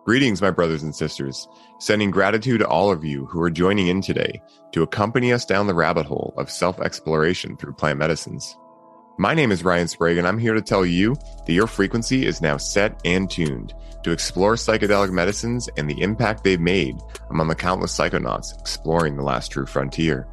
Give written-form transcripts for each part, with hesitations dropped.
Greetings, my brothers and sisters. Sending gratitude to all of you who are joining in today to accompany us down the rabbit hole of self-exploration through plant medicines. My name is Ryan Sprague, and I'm here to tell you that your frequency is now set and tuned to explore psychedelic medicines and the impact they've made among the countless psychonauts exploring the last true frontier.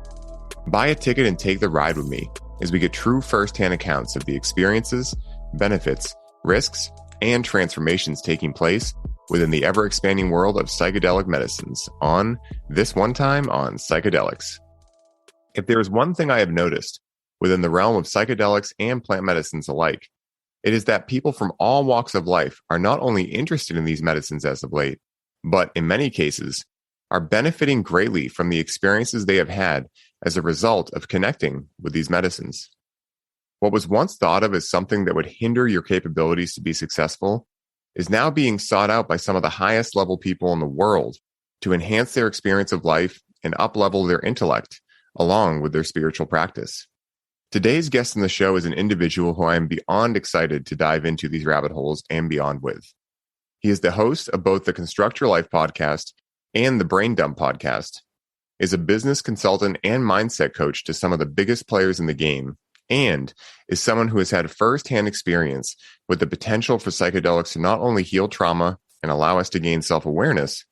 Buy a ticket and take the ride with me as we get true first-hand accounts of the experiences, benefits, risks, and transformations taking place within the ever-expanding world of psychedelic medicines on This One Time on Psychedelics. If there is one thing I have noticed within the realm of psychedelics and plant medicines alike, it is that people from all walks of life are not only interested in these medicines as of late, but in many cases are benefiting greatly from the experiences they have had as a result of connecting with these medicines. What was once thought of as something that would hinder your capabilities to be successful is now being sought out by some of the highest level people in the world to enhance their experience of life and up-level their intellect along with their spiritual practice. Today's guest in the show is an individual who I am beyond excited to dive into these rabbit holes and beyond with. He is the host of both the Construct Your Life podcast and the Brain Dump podcast, is a business consultant and mindset coach to some of the biggest players in the game, and is someone who has had firsthand experience with the potential for psychedelics to not only heal trauma and allow us to gain self-awareness,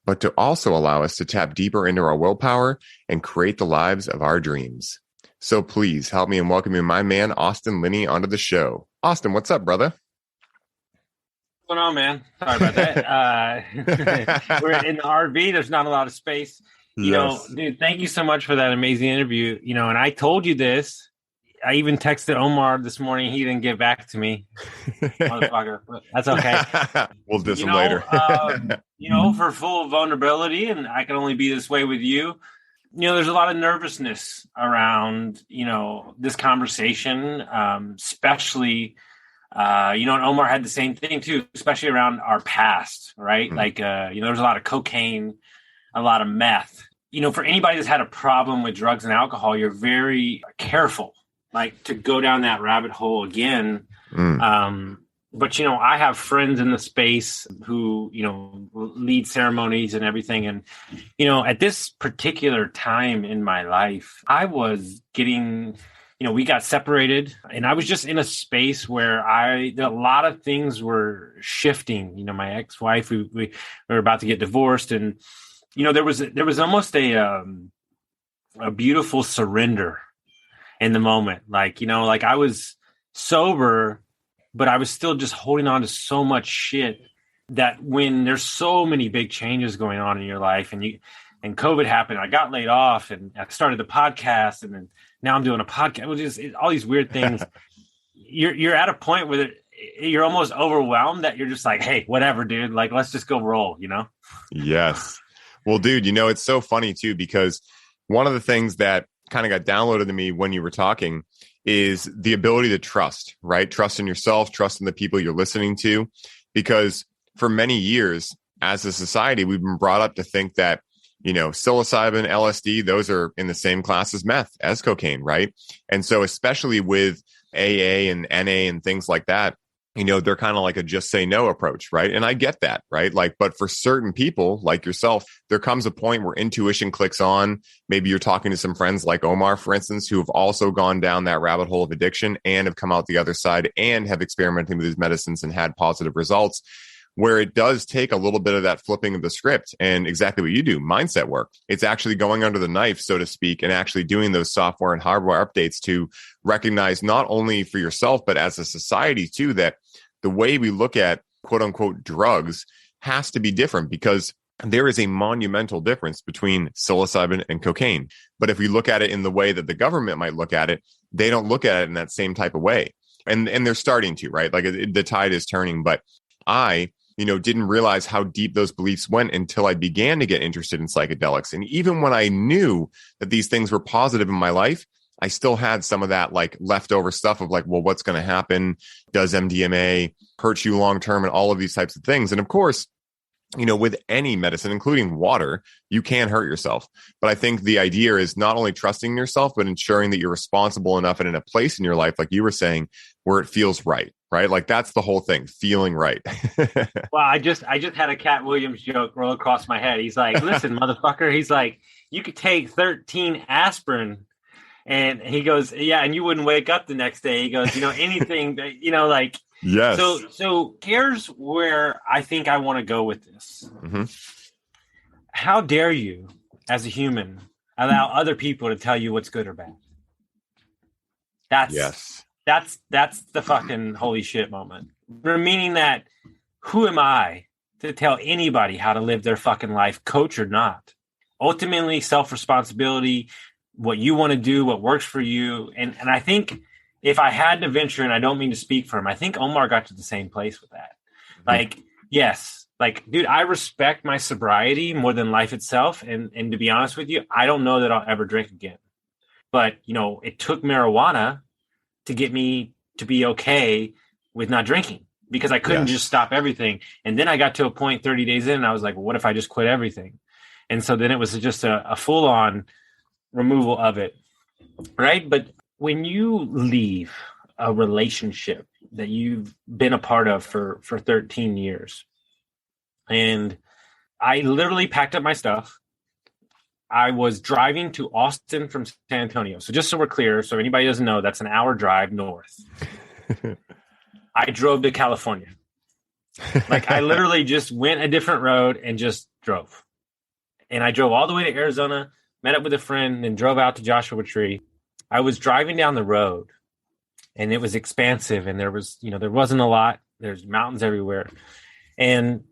but to also allow us to tap deeper into our willpower and create the lives of our dreams. So please help me in welcoming my man, Austin Linney, onto the show. Austin, what's up, brother? What's going on, man? Sorry about that. We're in the RV. There's not a lot of space. You know, dude, thank you so much for that amazing interview. You know, and I told you this. I even texted Omar this morning. He didn't get back to me. Motherfucker. But that's okay. We'll diss him later. For full vulnerability, and I can only be this way with you. You know, there's a lot of nervousness around, this conversation, especially, and Omar had the same thing too, especially around our past, right? Mm-hmm. There's a lot of cocaine, a lot of meth. For anybody that's had a problem with drugs and alcohol, you're very careful, to go down that rabbit hole again. But, I have friends in the space who, lead ceremonies and everything. And, at this particular time in my life, I was getting, we got separated, and I was just in a space where a lot of things were shifting. My ex-wife, we were about to get divorced, and, there was almost a beautiful surrender in the moment. I was sober, but I was still just holding on to so much shit that when there's so many big changes going on in your life, and COVID happened, I got laid off, and I started the podcast, and then now I'm doing a podcast, which is all these weird things. You're at a point where you're almost overwhelmed that you're just like, hey, whatever, dude, let's just go roll, Yes. Well, dude, it's so funny too, because one of the things that kind of got downloaded to me when you were talking is the ability to trust, right? Trust in yourself, trust in the people you're listening to, because for many years as a society, we've been brought up to think that, psilocybin, LSD, those are in the same class as meth, as cocaine, right? And so especially with AA and NA and things like that, they're kind of like a just say no approach, right? And I get that, right? But for certain people like yourself, there comes a point where intuition clicks on. Maybe you're talking to some friends like Omar, for instance, who have also gone down that rabbit hole of addiction and have come out the other side and have experimented with these medicines and had positive results, where it does take a little bit of that flipping of the script and exactly what you do, mindset work. It's actually going under the knife, so to speak, and actually doing those software and hardware updates to recognize not only for yourself, but as a society too, that the way we look at quote unquote drugs has to be different, because there is a monumental difference between psilocybin and cocaine. But if we look at it in the way that the government might look at it, they don't look at it in that same type of way. And they're starting to, right? The tide is turning. But I, didn't realize how deep those beliefs went until I began to get interested in psychedelics. And even when I knew that these things were positive in my life, I still had some of that leftover stuff of well, what's going to happen? Does MDMA hurt you long term, and all of these types of things? And of course, with any medicine, including water, you can hurt yourself. But I think the idea is not only trusting yourself, but ensuring that you're responsible enough and in a place in your life, like you were saying, where it feels right. right? Like that's the whole thing, feeling right. Well, I just had a Cat Williams joke roll across my head. He's like, listen, motherfucker. He's like, you could take 13 aspirin. And he goes, yeah, and you wouldn't wake up the next day. He goes, anything that, like, yes. So here's where I think I want to go with this. Mm-hmm. How dare you, as a human, allow other people to tell you what's good or bad? That's the fucking holy shit moment. Meaning that, who am I to tell anybody how to live their fucking life, coach or not? Ultimately, self-responsibility, what you want to do, what works for you. And I think if I had to venture, and I don't mean to speak for him, I think Omar got to the same place with that. Like, yes, like, dude, I respect my sobriety more than life itself. And to be honest with you, I don't know that I'll ever drink again. But, it took marijuana to get me to be okay with not drinking, because I couldn't just stop everything. And then I got to a point 30 days in, and I was like, well, what if I just quit everything? And so then it was just a full-on removal of it, right? But when you leave a relationship that you've been a part of for 13 years, and I literally packed up my stuff. I was driving to Austin from San Antonio. So just so we're clear, so anybody doesn't know, that's an hour drive north. I drove to California. Like, I literally just went a different road and just drove. And I drove all the way to Arizona, met up with a friend, and drove out to Joshua Tree. I was driving down the road, and it was expansive, and there was, there wasn't a lot. There's mountains everywhere. And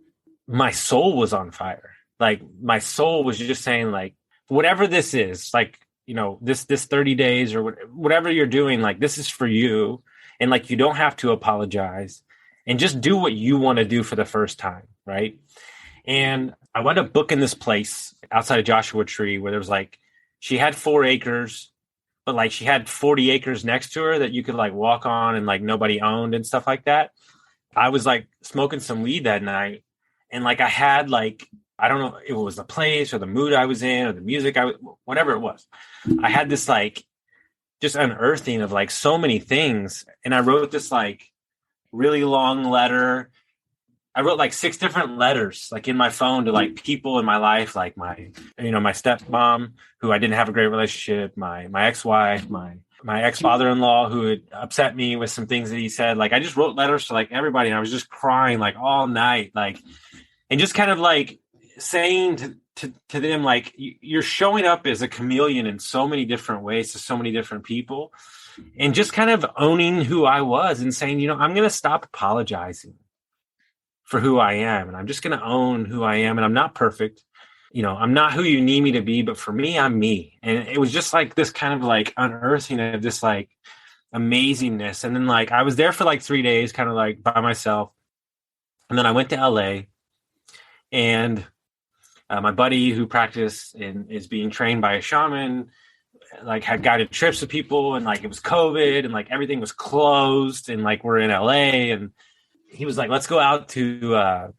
my soul was on fire. Like, my soul was just saying, like, whatever this is, like, this 30 days or whatever you're doing, like, this is for you. And, like, you don't have to apologize, and just do what you want to do for the first time, right? And I wound up booking this place outside of Joshua Tree where there was, like, she had 4 acres, but, like, she had 40 acres next to her that you could, like, walk on and, like, nobody owned and stuff like that. I was, like, smoking some weed that night, and, like, I had, like, I don't know if it was the place or the mood I was in or the music whatever it was. I had this, like, just unearthing of, like, so many things. And I wrote this, like, really long letter. I wrote, like, 6 different letters, like, in my phone to, like, people in my life, like my stepmom, who I didn't have a great relationship, my ex-wife, my ex-father-in-law, who had upset me with some things that he said. Like, I just wrote letters to, like, everybody, and I was just crying, like, all night, like, and just kind of, like, saying to them, like, you're showing up as a chameleon in so many different ways to so many different people, and just kind of owning who I was and saying, I'm going to stop apologizing for who I am. And I'm just going to own who I am. And I'm not perfect. I'm not who you need me to be, but for me, I'm me. And it was just like this kind of, like, unearthing of this, like, amazingness. And then, like, I was there for, like, 3 days, kind of, like, by myself. And then I went to LA, and my buddy who practiced and is being trained by a shaman, like, had guided trips with people, and, like, it was COVID, and, like, everything was closed, and, like, we're in LA, and he was like, let's go out to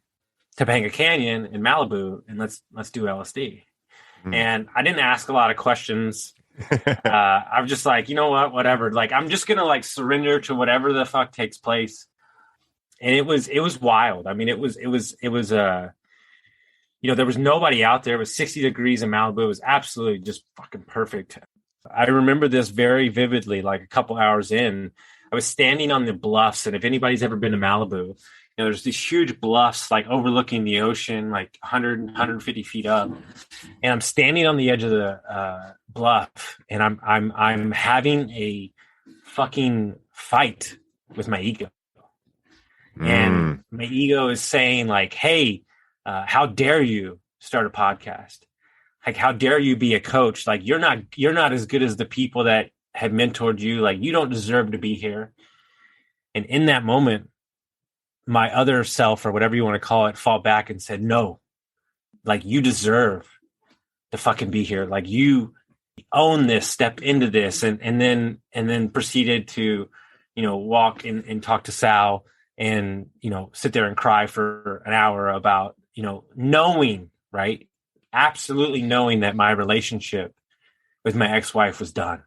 Topanga Canyon in Malibu, and let's do LSD. And I didn't ask a lot of questions. I was just like, whatever. Like, I'm just going to, like, surrender to whatever the fuck takes place. And it was wild. I mean, it was there was nobody out there. It was 60 degrees in Malibu. It was absolutely just fucking perfect. I remember this very vividly, like, a couple hours in. I was standing on the bluffs, and if anybody's ever been to Malibu, there's these huge bluffs, like, overlooking the ocean, like 100, 150 feet up. And I'm standing on the edge of the bluff, and I'm having a fucking fight with my ego. And my ego is saying, like, hey, how dare you start a podcast? Like, how dare you be a coach? Like, you're not as good as the people that have mentored you. Like, you don't deserve to be here. And in that moment, my other self, or whatever you want to call it, fought back and said, no, like, you deserve to fucking be here. Like, you own this, step into this. And then proceeded to, walk and talk to Sal and, sit there and cry for an hour about, knowing, right? Absolutely knowing that my relationship with my ex-wife was done.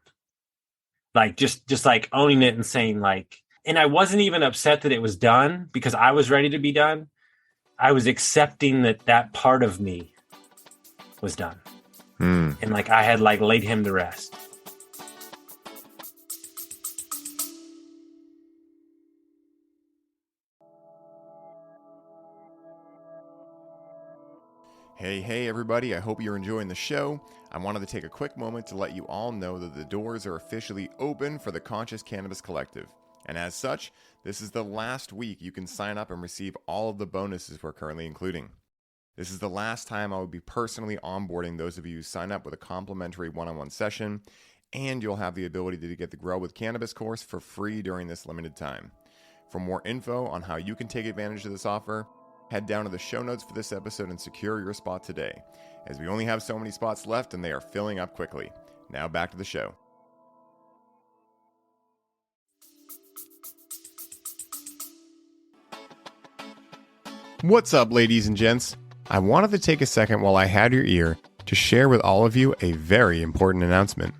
Like, just like owning it and saying, like, And I wasn't even upset that it was done because I was ready to be done. I was accepting that that part of me was done. And like I had like laid him to rest. Hey, everybody. I hope you're enjoying the show. I wanted to take a quick moment to let you all know that the doors are officially open for the Conscious Cannabis Collective. And as such, this is the last week you can sign up and receive all of the bonuses we're currently including. This is the last time I will be personally onboarding those of you who sign up with a complimentary one-on-one session, and you'll have the ability to get the Grow with Cannabis course for free during this limited time. For more info on how you can take advantage of this offer, head down to the show notes for this episode and secure your spot today, as we only have so many spots left and they are filling up quickly. Now back to the show. What's up, ladies and gents? I wanted to take a second while I had your ear to share with all of you a very important announcement.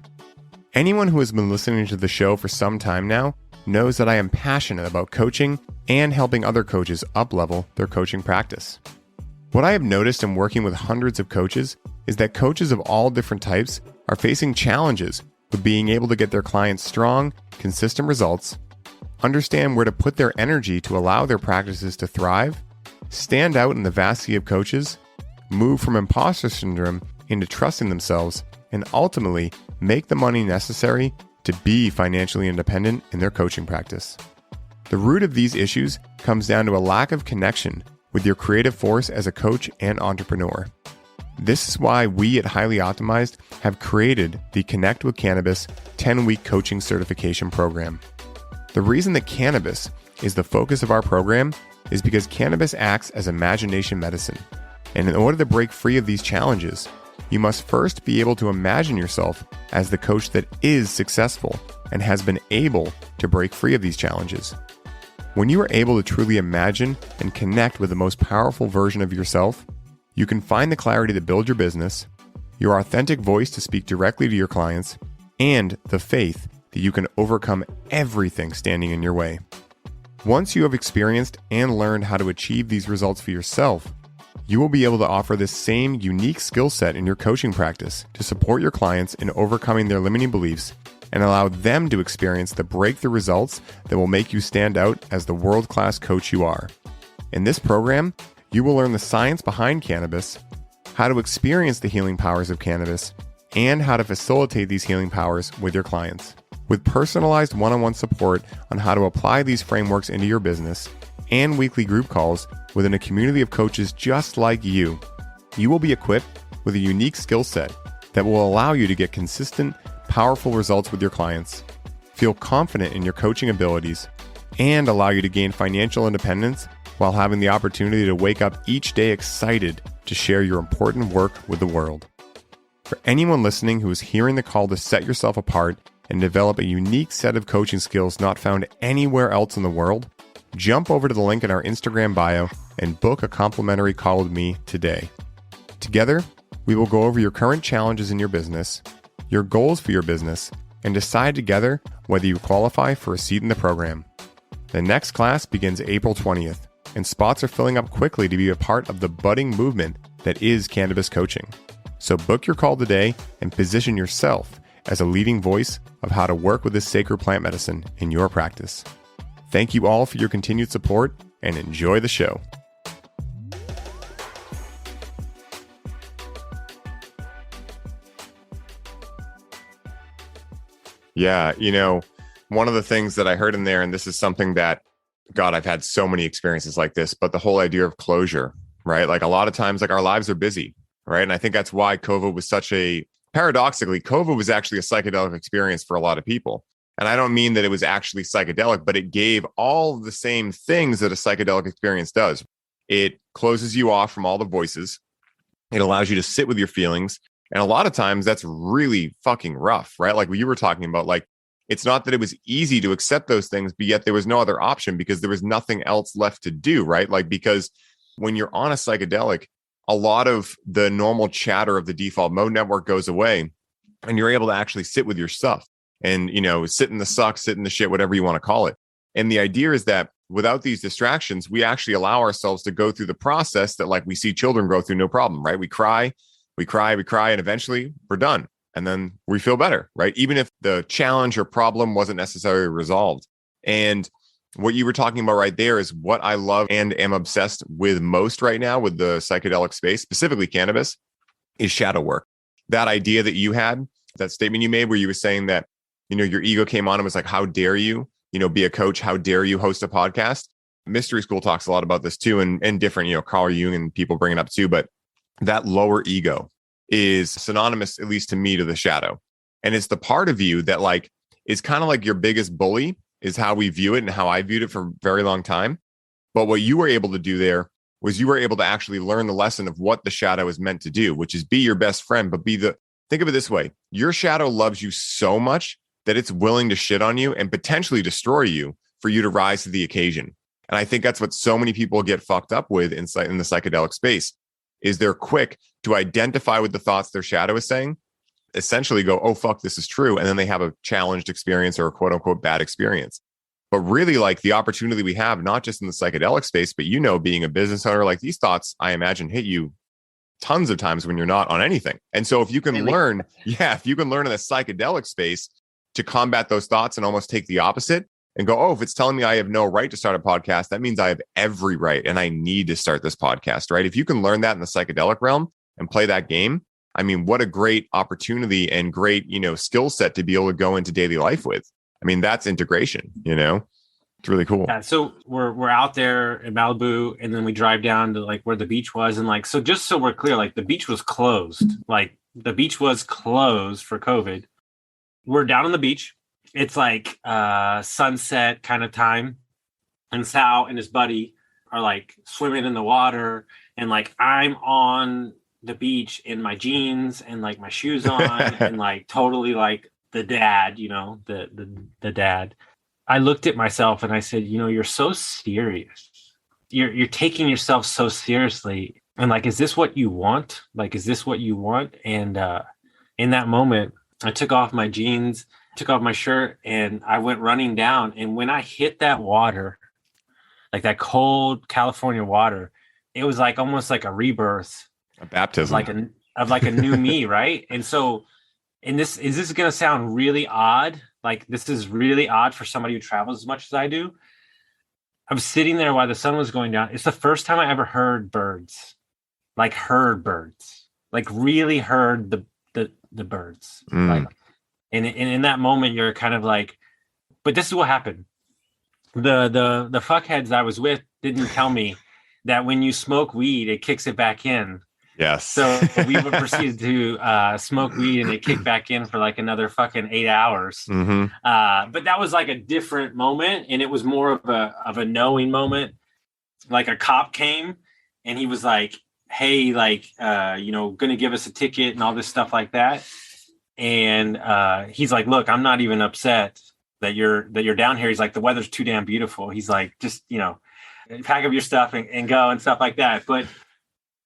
Anyone who has been listening to the show for some time now knows that I am passionate about coaching and helping other coaches up-level their coaching practice. What I have noticed in working with hundreds of coaches is that coaches of all different types are facing challenges with being able to get their clients strong, consistent results, understand where to put their energy to allow their practices to thrive, stand out in the vastity of coaches, move from imposter syndrome into trusting themselves, and ultimately make the money necessary to be financially independent in their coaching practice. The root of these issues comes down to a lack of connection with your creative force as a coach and entrepreneur. This is why we at Highly Optimized have created the Connect with Cannabis 10-week coaching certification program. The reason that cannabis is the focus of our program is because cannabis acts as imagination medicine. And in order to break free of these challenges, you must first be able to imagine yourself as the coach that is successful and has been able to break free of these challenges. When you are able to truly imagine and connect with the most powerful version of yourself, you can find the clarity to build your business, your authentic voice to speak directly to your clients, and the faith that you can overcome everything standing in your way. Once you have experienced and learned how to achieve these results for yourself, you will be able to offer this same unique skill set in your coaching practice to support your clients in overcoming their limiting beliefs and allow them to experience the breakthrough results that will make you stand out as the world-class coach you are. In this program, you will learn the science behind cannabis, how to experience the healing powers of cannabis, and how to facilitate these healing powers with your clients. With personalized one-on-one support on how to apply these frameworks into your business and weekly group calls within a community of coaches just like you will be equipped with a unique skill set that will allow you to get consistent, powerful results with your clients, feel confident in your coaching abilities, and allow you to gain financial independence while having the opportunity to wake up each day excited to share your important work with the world. For anyone listening who is hearing the call to set yourself apart and develop a unique set of coaching skills not found anywhere else in the world, jump over to the link in our Instagram bio and book a complimentary call with me today. Together, we will go over your current challenges in your business, your goals for your business, and decide together whether you qualify for a seat in the program. The next class begins April 20th, and spots are filling up quickly to be a part of the budding movement that is cannabis coaching. So book your call today and position yourself as a leading voice of how to work with this sacred plant medicine in your practice. Thank you all for your continued support and enjoy the show. Yeah, one of the things that I heard in there, and this is something that, God, I've had so many experiences like this, but the whole idea of closure, right? Like a lot of times, like our lives are busy, right? And I think that's why COVID was paradoxically, COVID was actually a psychedelic experience for a lot of people. And I don't mean that it was actually psychedelic, but it gave all the same things that a psychedelic experience does. It closes you off from all the voices. It allows you to sit with your feelings. And a lot of times that's really fucking rough, right? Like what you were talking about, like, it's not that it was easy to accept those things, but yet there was no other option because there was nothing else left to do, right? Like, because when you're on a psychedelic, a lot of the normal chatter of the default mode network goes away and you're able to actually sit with your stuff and, sit in the suck, sit in the shit, whatever you want to call it. And the idea is that without these distractions, we actually allow ourselves to go through the process that like we see children go through no problem, right? We cry, and eventually we're done. And then we feel better, right? Even if the challenge or problem wasn't necessarily resolved. And what you were talking about right there is what I love and am obsessed with most right now with the psychedelic space, specifically cannabis, is shadow work. That idea that you had, that statement you made where you were saying that, your ego came on and was like, how dare you, be a coach? How dare you host a podcast? Mystery School talks a lot about this too, and different, Carl Jung and people bring it up too. But that lower ego is synonymous, at least to me, to the shadow. And it's the part of you that like is kind of like your biggest bully, is how we view it and how I viewed it for a very long time. But what you were able to do there was you were able to actually learn the lesson of what the shadow is meant to do, which is be your best friend, but think of it this way. Your shadow loves you so much that it's willing to shit on you and potentially destroy you for you to rise to the occasion. And I think that's what so many people get fucked up with in the psychedelic space, is they're quick to identify with the thoughts their shadow is saying, essentially go, oh, fuck, this is true. And then they have a challenged experience or a quote unquote bad experience. But really, like the opportunity we have, not just in the psychedelic space, but being a business owner, like these thoughts, I imagine, hit you tons of times when you're not on anything. And so if you can learn in the psychedelic space to combat those thoughts and almost take the opposite and go, oh, if it's telling me I have no right to start a podcast, that means I have every right and I need to start this podcast, right? If you can learn that in the psychedelic realm and play that game, I mean, what a great opportunity and great, skill set to be able to go into daily life with. I mean, that's integration, it's really cool. Yeah, so we're out there in Malibu, and then we drive down to like where the beach was. And like, so just so we're clear, like the beach was closed. Like the beach was closed for COVID. We're down on the beach. It's like sunset kind of time. And Sal and his buddy are like swimming in the water. And like, I'm on the beach in my jeans and like my shoes on and like totally like the dad, the dad. I looked at myself and I said, you're so serious. You're taking yourself so seriously. And like, is this what you want? Like, is this what you want? And in that moment, I took off my jeans, took off my shirt, and I went running down. And when I hit that water, like that cold California water, it was like almost like a rebirth. A baptism. Of like a new me, right? And so, this going to sound really odd? Like this is really odd for somebody who travels as much as I do. I was sitting there while the sun was going down. It's the first time I ever heard birds, like really heard the birds. Like, and in that moment, you're kind of like, but this is what happened. The fuckheads I was with didn't tell me that when you smoke weed, it kicks it back in. Yes. So we would proceed to smoke weed, and it kicked back in for like another fucking 8 hours. Mm-hmm. But that was like a different moment, and it was more of a knowing moment. Like a cop came, and he was like, "Hey, like, gonna give us a ticket and all this stuff like that." And he's like, "Look, I'm not even upset that you're down here." He's like, "The weather's too damn beautiful." He's like, "Just pack up your stuff and go," and stuff like that. But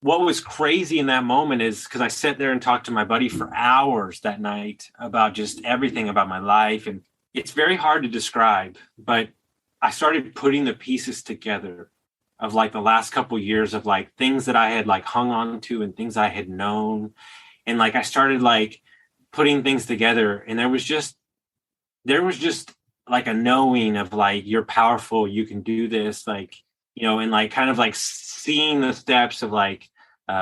what was crazy in that moment is because I sat there and talked to my buddy for hours that night about just everything about my life. And it's very hard to describe, but I started putting the pieces together of like the last couple of years of like things that I had like hung on to and things I had known. And like, I started like putting things together, and there was just like a knowing of like, you're powerful, you can do this, like, and like kind of like seeing the steps of like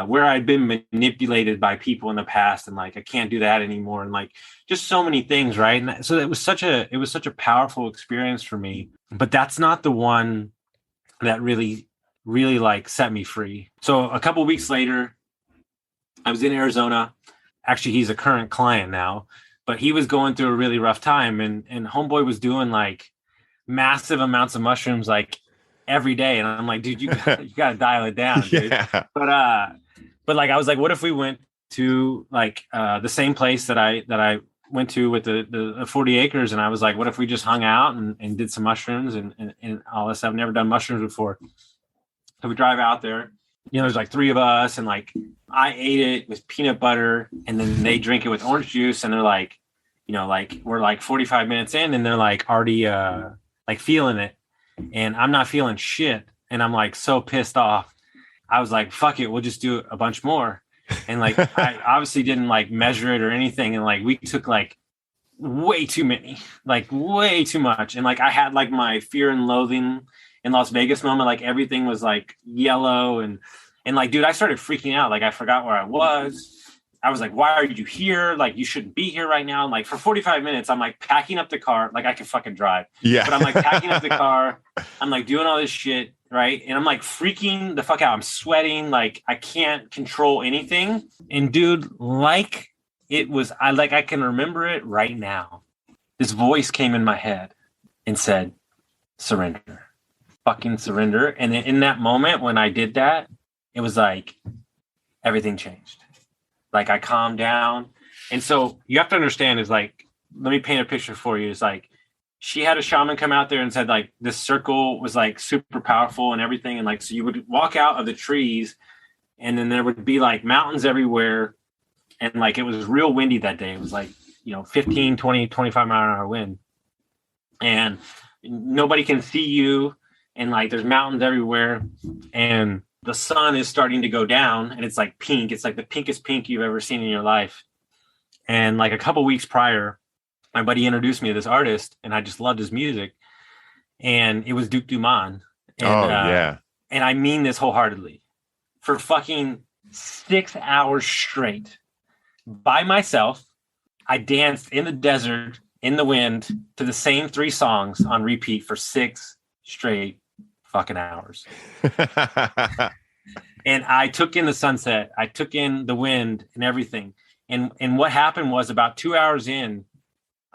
where I'd been manipulated by people in the past, and like I can't do that anymore, and like just so many things, right? And so it was such a powerful experience for me. But that's not the one that really like set me free. So a couple of weeks later, I was in Arizona. Actually, he's a current client now, but he was going through a really rough time, and homeboy was doing like massive amounts of mushrooms like every day. And I'm like, dude, you gotta dial it down, dude. Yeah. But like, I was like, what if we went to like the same place that I went to with the 40 acres. And I was like, what if we just hung out and did some mushrooms and all this? I've never done mushrooms before. So we drive out there, there's like 3 of us, and like I ate it with peanut butter, and then they drink it with orange juice. And they're like, like we're like 45 minutes in, and they're like already like feeling it, and I'm not feeling shit. And I'm like so pissed off. I was like, fuck it, we'll just do a bunch more. And like, I obviously didn't like measure it or anything. And like, we took like way too many, like way too much. And like, I had like my fear and loathing in Las Vegas moment. Like everything was like yellow and like, dude, I started freaking out. Like I forgot where I was. I was like, why are you here? Like, you shouldn't be here right now. And like for 45 minutes, I'm like packing up the car. Like I can fucking drive. Yeah. But I'm like packing up the car. I'm like doing all this shit. Right. And I'm like freaking the fuck out. I'm sweating. Like I can't control anything. And dude, like it was, I can remember it right now. This voice came in my head and said, surrender, fucking surrender. And in that moment, when I did that, it was like everything changed. Like I calmed down. And so you have to understand is like, let me paint a picture for you. It's like, she had a shaman come out there and said like this circle was like super powerful and everything. And like, so you would walk out of the trees and then there would be like mountains everywhere. And like, it was real windy that day. It was like, 15, 20, 25 mile an hour wind. And nobody can see you. And like, there's mountains everywhere. And the sun is starting to go down and it's like pink. It's like the pinkest pink you've ever seen in your life. And like a couple weeks prior, my buddy introduced me to this artist and I just loved his music. And it was Duke Dumont. And, yeah. And I mean this wholeheartedly. For fucking 6 hours straight by myself, I danced in the desert, in the wind, to the same 3 songs on repeat for 6 straight fucking hours. And I took in the sunset. I took in the wind and everything. And what happened was about 2 hours in,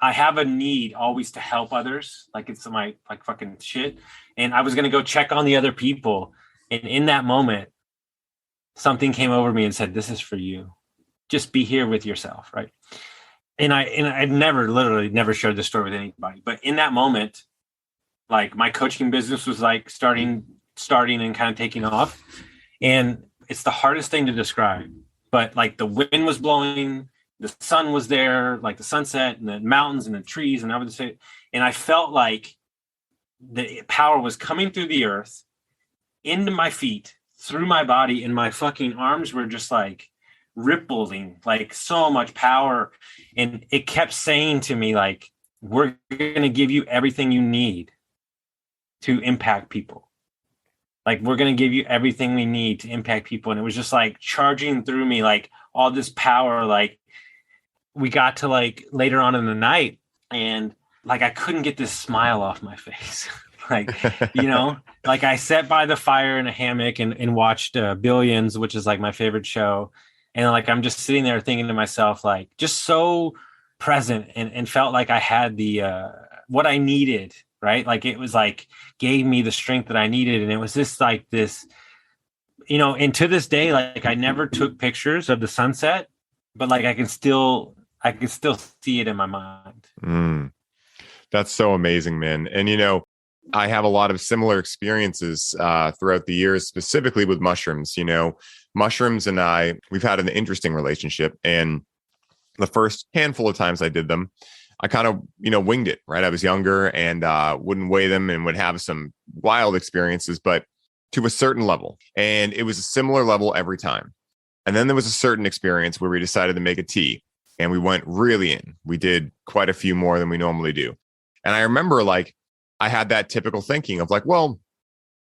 I have a need always to help others. Like it's my like fucking shit. And I was going to go check on the other people. And in that moment, something came over me and said, this is for you. Just be here with yourself. Right. And I'd literally never shared this story with anybody. But in that moment, like my coaching business was like starting and kind of taking off. And it's the hardest thing to describe. But like the wind was blowing, the sun was there, like the sunset and the mountains and the trees. And I would say, and I felt like the power was coming through the earth into my feet, through my body, and my fucking arms were just like rippling, like so much power. And it kept saying to me, like, we're going to give you everything you need to impact people. Like, we're going to give you everything we need to impact people. And it was just like charging through me, like all this power. Like we got to like later on in the night and like, I couldn't get this smile off my face. Like, like I sat by the fire in a hammock and watched Billions, which is like my favorite show. And like, I'm just sitting there thinking to myself, like just so present and felt like I had the, what I needed. Right. Like it was like, gave me the strength that I needed. And it was just like this, and to this day, like I never took pictures of the sunset, but like I can still see it in my mind. That's so amazing, man. And, I have a lot of similar experiences throughout the years, specifically with mushrooms. Mushrooms and we've had an interesting relationship. And the first handful of times I did them, I kind of, winged it, right? I was younger and wouldn't weigh them and would have some wild experiences, but to a certain level. And it was a similar level every time. And then there was a certain experience where we decided to make a tea and we went really in. We did quite a few more than we normally do. And I remember like, I had that typical thinking of like, well,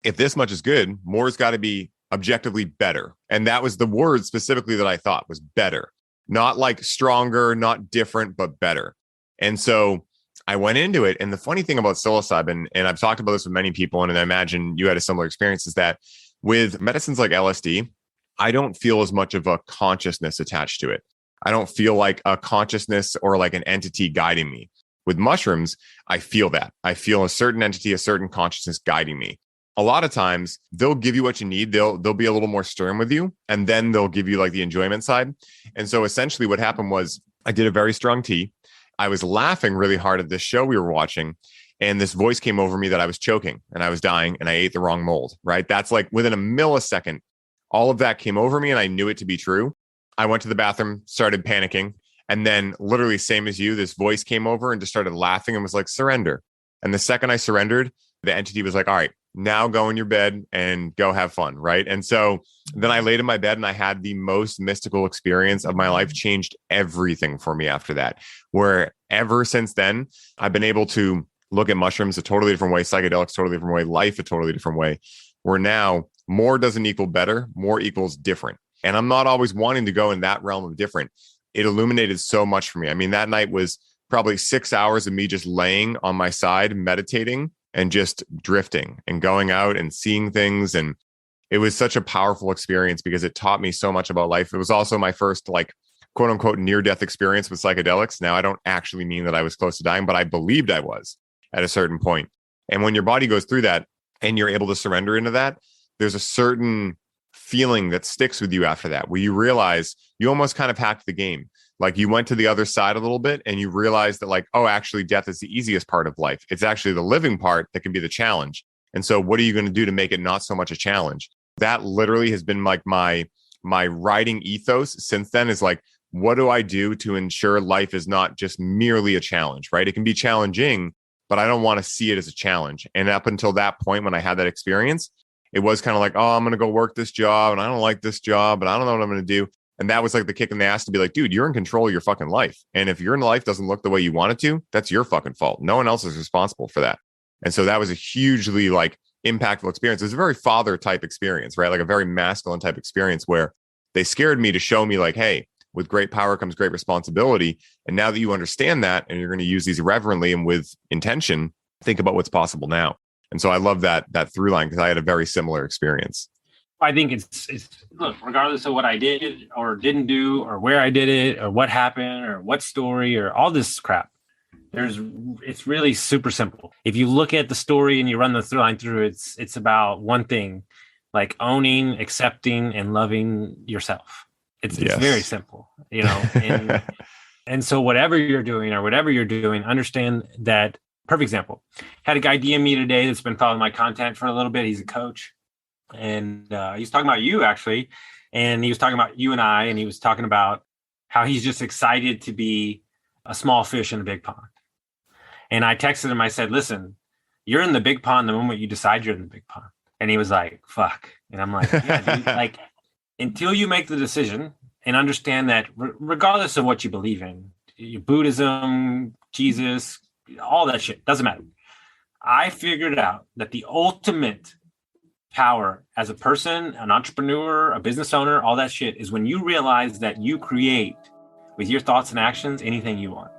if this much is good, more's got to be objectively better. And that was the word specifically that I thought was better, not like stronger, not different, but better. And so I went into it. And the funny thing about psilocybin, and I've talked about this with many people, and I imagine you had a similar experience, is that with medicines like LSD, I don't feel as much of a consciousness attached to it. I don't feel like a consciousness or like an entity guiding me. With mushrooms, I feel that. I feel a certain entity, a certain consciousness guiding me. A lot of times they'll give you what you need. They'll be a little more stern with you, and then they'll give you like the enjoyment side. And so essentially what happened was I did a very strong tea. I was laughing really hard at this show we were watching, and this voice came over me that I was choking and I was dying and I ate the wrong mold, right? That's like within a millisecond, all of that came over me and I knew it to be true. I went to the bathroom, started panicking. And then literally same as you, this voice came over and just started laughing and was like, surrender. And the second I surrendered, the entity was like, all right, now go in your bed and go have fun. Right. And so then I laid in my bed and I had the most mystical experience of my life, changed everything for me after that, where ever since then, I've been able to look at mushrooms a totally different way, psychedelics, totally different way, life a totally different way, where now more doesn't equal better, more equals different. And I'm not always wanting to go in that realm of different. It illuminated so much for me. I mean, that night was probably 6 hours of me just laying on my side, meditating and just drifting and going out and seeing things. And it was such a powerful experience because it taught me so much about life. It was also my first, like, quote unquote, near-death experience with psychedelics. Now, I don't actually mean that I was close to dying, but I believed I was at a certain point. And when your body goes through that and you're able to surrender into that, there's a certain feeling that sticks with you after that, where you realize you almost kind of hacked the game. Like, you went to the other side a little bit and you realize that, like, oh, actually death is the easiest part of life. It's actually the living part that can be the challenge. And so what are you going to do to make it not so much a challenge? That literally has been like my writing ethos since then, is like, what do I do to ensure life is not just merely a challenge, right? It can be challenging, but I don't want to see it as a challenge. And up until that point, when I had that experience, it was kind of like, oh, I'm going to go work this job and I don't like this job, but I don't know what I'm going to do. And that was like the kick in the ass to be like, dude, you're in control of your fucking life. And if your life doesn't look the way you want it to, that's your fucking fault. No one else is responsible for that. And so that was a hugely, like, impactful experience. It was a very father type experience, right? Like a very masculine type experience where they scared me to show me, like, hey, with great power comes great responsibility. And now that you understand that and you're going to use these reverently and with intention, think about what's possible now. And so I love that through line, because I had a very similar experience. I think it's look, regardless of what I did or didn't do or where I did it or what happened or what story or all this crap, it's really super simple. If you look at the story and you run the through line through, it's about one thing, like owning, accepting, and loving yourself. It's very simple, you know. And so whatever you're doing, understand that. Perfect example. Had a guy DM me today that's been following my content for a little bit. He's a coach. And he's talking about you, actually. And he was talking about you and I, and he was talking about how he's just excited to be a small fish in a big pond. And I texted him, I said, listen, you're in the big pond the moment you decide you're in the big pond. And he was like, fuck. And I'm like, yeah, dude, like, until you make the decision and understand that regardless of what you believe in, Buddhism, Jesus, all that shit, doesn't matter. I figured out that the ultimate power as a person, an entrepreneur, a business owner, all that shit, is when you realize that you create with your thoughts and actions anything you want.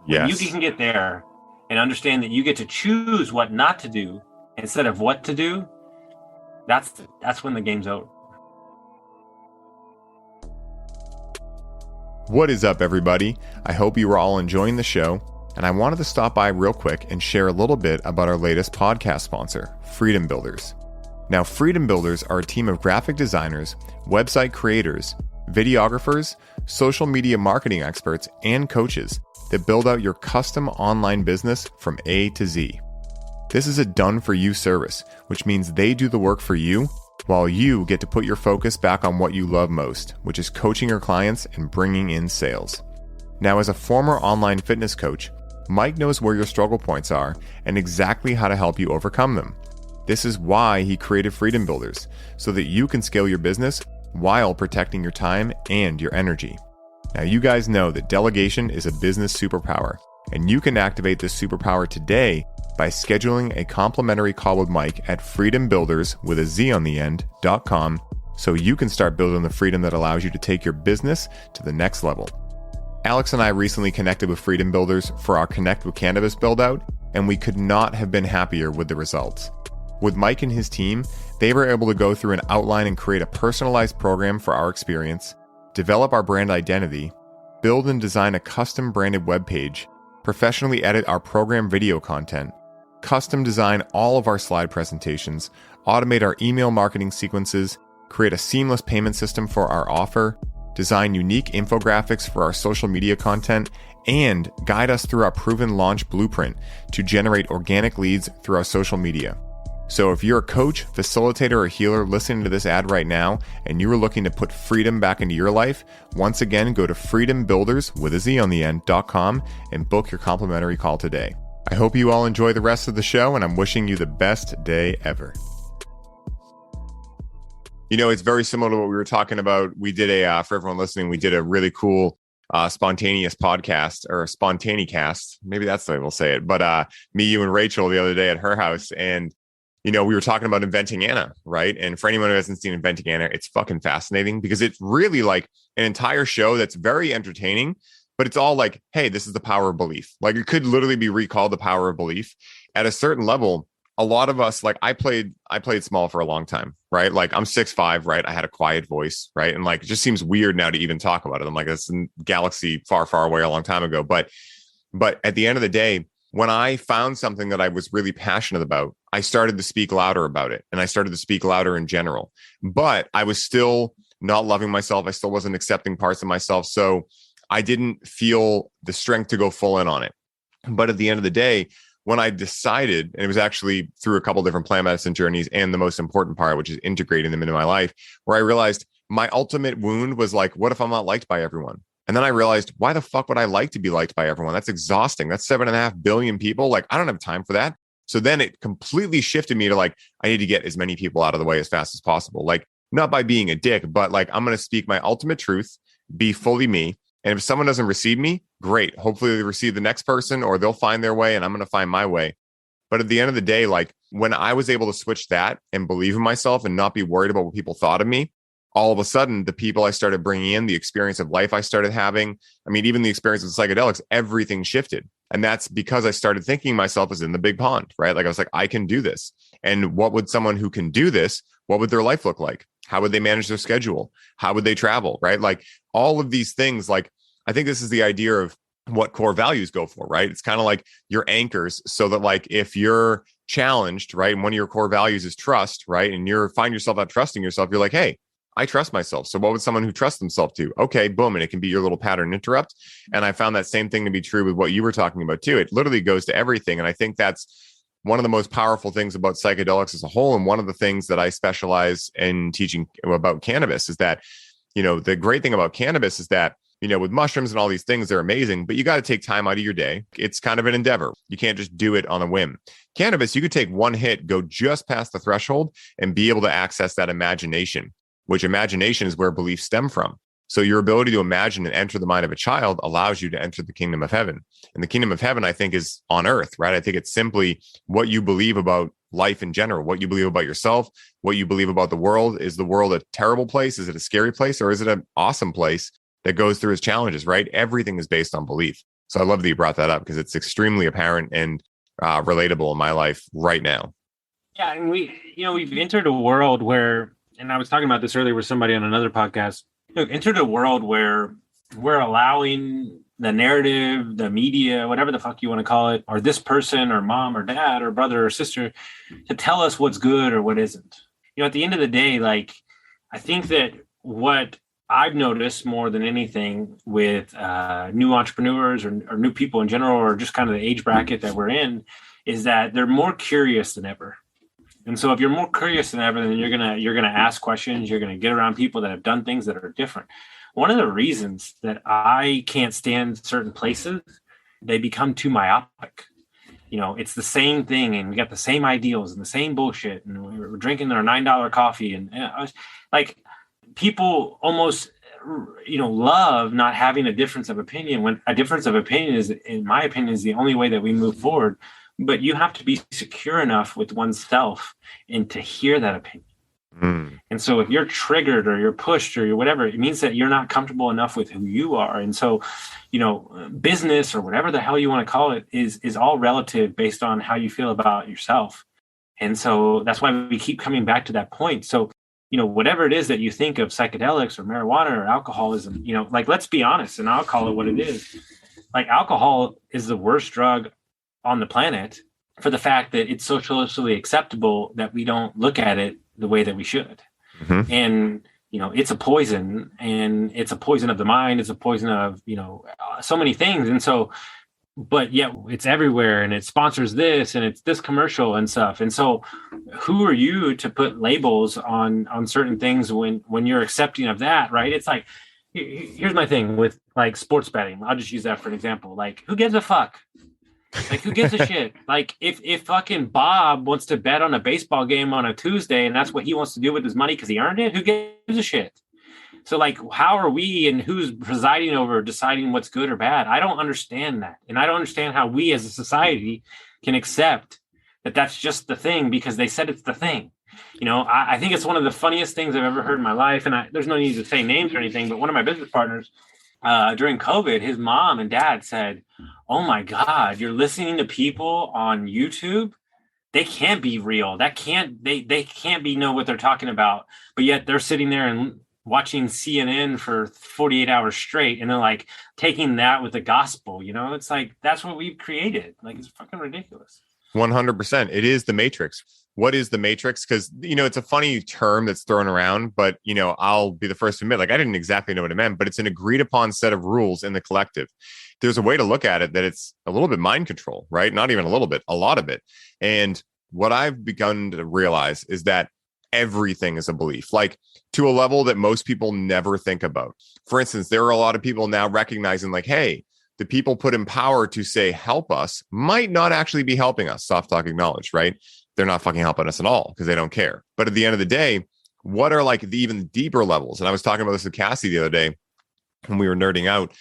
Yes. When you can get there and understand that you get to choose what not to do instead of what to do, that's when the game's over. What is up, everybody? I hope you are all enjoying the show, and I wanted to stop by real quick and share a little bit about our latest podcast sponsor, Freedom Builderz. Now, Freedom Builderz are a team of graphic designers, website creators, videographers, social media marketing experts, and coaches that build out your custom online business from A to Z. This is a done-for-you service, which means they do the work for you while you get to put your focus back on what you love most, which is coaching your clients and bringing in sales. Now, as a former online fitness coach, Mike knows where your struggle points are and exactly how to help you overcome them. This is why he created Freedom Builderz, so that you can scale your business while protecting your time and your energy. Now, you guys know that delegation is a business superpower, and you can activate this superpower today by scheduling a complimentary call with Mike at freedombuilders.com so you can start building the freedom that allows you to take your business to the next level. Alex and I recently connected with Freedom Builderz for our Connect with Cannabis build out, and we could not have been happier with the results. With Mike and his team, they were able to go through an outline and create a personalized program for our experience, develop our brand identity, build and design a custom branded webpage, professionally edit our program video content, custom design all of our slide presentations, automate our email marketing sequences, create a seamless payment system for our offer, design unique infographics for our social media content, and guide us through our proven launch blueprint to generate organic leads through our social media. So if you're a coach, facilitator, or healer listening to this ad right now, and you are looking to put freedom back into your life, once again, go to freedombuilders.com and book your complimentary call today. I hope you all enjoy the rest of the show, and I'm wishing you the best day ever. You know, it's very similar to what we were talking about. We did for everyone listening, we did a really cool spontaneous podcast, or spontaneicast. Maybe that's the way we'll say it. But me, you, and Rachel the other day at her house. And, you know, we were talking about Inventing Anna, right? And for anyone who hasn't seen Inventing Anna, it's fucking fascinating because it's really like an entire show that's very entertaining, but it's all like, hey, this is the power of belief. Like, it could literally be recalled the power of belief. At a certain level, a lot of us, like I played small for a long time, right? Like I'm 6'5", right? I had a quiet voice, right? And like, it just seems weird now to even talk about it. I'm like, it's a galaxy far, far away a long time ago. But at the end of the day, when I found something that I was really passionate about, I started to speak louder about it. And I started to speak louder in general, but I was still not loving myself. I still wasn't accepting parts of myself. So I didn't feel the strength to go full in on it. But at the end of the day, when I decided, and it was actually through a couple different plant medicine journeys, and the most important part, which is integrating them into my life, where I realized my ultimate wound was like, what if I'm not liked by everyone? And then I realized, why the fuck would I like to be liked by everyone? That's exhausting. That's 7.5 billion people. Like, I don't have time for that. So then it completely shifted me to like, I need to get as many people out of the way as fast as possible. Like, not by being a dick, but like, I'm going to speak my ultimate truth, be fully me. And if someone doesn't receive me, great. Hopefully they receive the next person, or they'll find their way and I'm going to find my way. But at the end of the day, like when I was able to switch that and believe in myself and not be worried about what people thought of me, all of a sudden, the people I started bringing in, the experience of life I started having, I mean, even the experience with psychedelics, everything shifted. And that's because I started thinking myself as in the big pond, right? Like I was like, I can do this. And what would someone who can do this, what would their life look like? How would they manage their schedule? How would they travel, right? Like all of these things, like I think this is the idea of what core values go for, right? It's kind of like your anchors, so that like if you're challenged, right, and one of your core values is trust, right, and you find yourself not trusting yourself, you're like, hey, I trust myself. So what would someone who trusts themselves do? Okay, boom. And it can be your little pattern interrupt. And I found that same thing to be true with what you were talking about too. It literally goes to everything. And I think that's one of the most powerful things about psychedelics as a whole. And one of the things that I specialize in teaching about cannabis is that, you know, the great thing about cannabis is that, you know, with mushrooms and all these things, they're amazing, but you got to take time out of your day. It's kind of an endeavor. You can't just do it on a whim. Cannabis, you could take one hit, go just past the threshold and be able to access that imagination, which imagination is where beliefs stem from. So your ability to imagine and enter the mind of a child allows you to enter the kingdom of heaven. And the kingdom of heaven, I think, is on earth, right? I think it's simply what you believe about life in general, what you believe about yourself, what you believe about the world. Is the world a terrible place? Is it a scary place? Or is it an awesome place that goes through its challenges, right? Everything is based on belief. So I love that you brought that up because it's extremely apparent and relatable in my life right now. Yeah. And we've entered a world where, and I was talking about this earlier with somebody on another podcast, entered a world where we're allowing the narrative, the media, whatever the fuck you want to call it, or this person or mom or dad or brother or sister to tell us what's good or what isn't. You know, at the end of the day, like, I think that what I've noticed more than anything with new entrepreneurs or new people in general, or just kind of the age bracket that we're in, is that they're more curious than ever. And so if you're more curious than ever, then you're gonna ask questions. You're gonna get around people that have done things that are different. One of the reasons that I can't stand certain places, they become too myopic. You know, it's the same thing, and we got the same ideals and the same bullshit, and we're drinking our $9 coffee, and like people almost, you know, love not having a difference of opinion, when a difference of opinion is, in my opinion, is the only way that we move forward. But you have to be secure enough with oneself and to hear that opinion. And so if you're triggered or you're pushed or you're whatever, it means that you're not comfortable enough with who you are. And so, you know, business or whatever the hell you want to call it is all relative based on how you feel about yourself. And so that's why we keep coming back to that point. So, you know, whatever it is that you think of psychedelics or marijuana or alcoholism, you know, like, let's be honest, and I'll call it what it is. Like, alcohol is the worst drug on the planet for the fact that it's socially acceptable that we don't look at it the way that we should. Mm-hmm. And, you know, it's a poison, and it's a poison of the mind. It's a poison of, you know, so many things. And so, but yet it's everywhere, and it sponsors this, and it's this commercial and stuff. And so who are you to put labels on certain things when you're accepting of that, right? It's like, here's my thing with like sports betting. I'll just use that for an example. Like, who gives a fuck? Like, who gives a shit? Like, if fucking Bob wants to bet on a baseball game on a Tuesday and that's what he wants to do with his money because he earned it, who gives a shit? So, like, how are we and who's presiding over deciding what's good or bad? I don't understand that. And I don't understand how we as a society can accept that that's just the thing because they said it's the thing. I think it's one of the funniest things I've ever heard in my life. And there's no need to say names or anything, but one of my business partners during COVID, his mom and dad said, "Oh my God, you're listening to people on YouTube? They can't be real. They can't be know what they're talking about. But yet they're sitting there and watching CNN for 48 hours straight. And they're like taking that with the gospel, it's like, that's what we've created. Like, it's fucking ridiculous." 100%. It is the matrix. What is the matrix? Because, it's a funny term that's thrown around, but, I'll be the first to admit, like, I didn't exactly know what it meant, but it's an agreed upon set of rules in the collective. There's a way to look at it that it's a little bit mind control, right? Not even a little bit, a lot of it. And what I've begun to realize is that everything is a belief, like to a level that most people never think about. For instance, there are a lot of people now recognizing like, hey, the people put in power to say help us might not actually be helping us. Soft talk acknowledged, right? They're not fucking helping us at all because they don't care. But at the end of the day, what are like the even deeper levels? And I was talking about this with Cassie the other day when we were nerding out.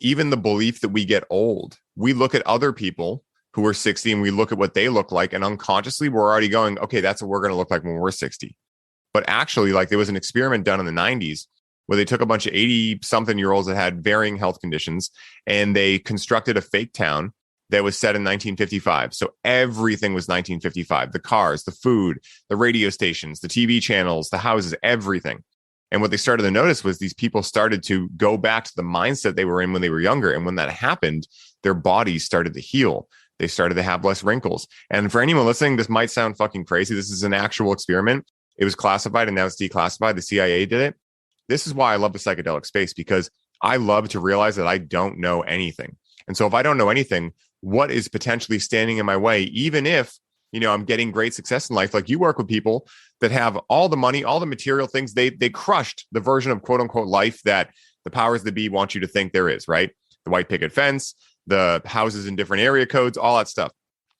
Even the belief that we get old, we look at other people who are 60 and we look at what they look like, and unconsciously we're already going, okay, that's what we're going to look like when we're 60. But actually, like, there was an experiment done in the 90s where they took a bunch of 80-something-year-olds that had varying health conditions, and they constructed a fake town that was set in 1955. So everything was 1955. The cars, the food, the radio stations, the TV channels, the houses, everything. And what they started to notice was these people started to go back to the mindset they were in when they were younger. And when that happened, their bodies started to heal. They started to have less wrinkles. And for anyone listening, this might sound fucking crazy. This is an actual experiment. It was classified and now it's declassified. The CIA did it. This is why I love the psychedelic space, because I love to realize that I don't know anything. And so if I don't know anything, what is potentially standing in my way, even if, I'm getting great success in life? Like, you work with people that have all the money, all the material things. They crushed the version of quote unquote life that the powers that be want you to think there is, right? The white picket fence, the houses in different area codes, all that stuff.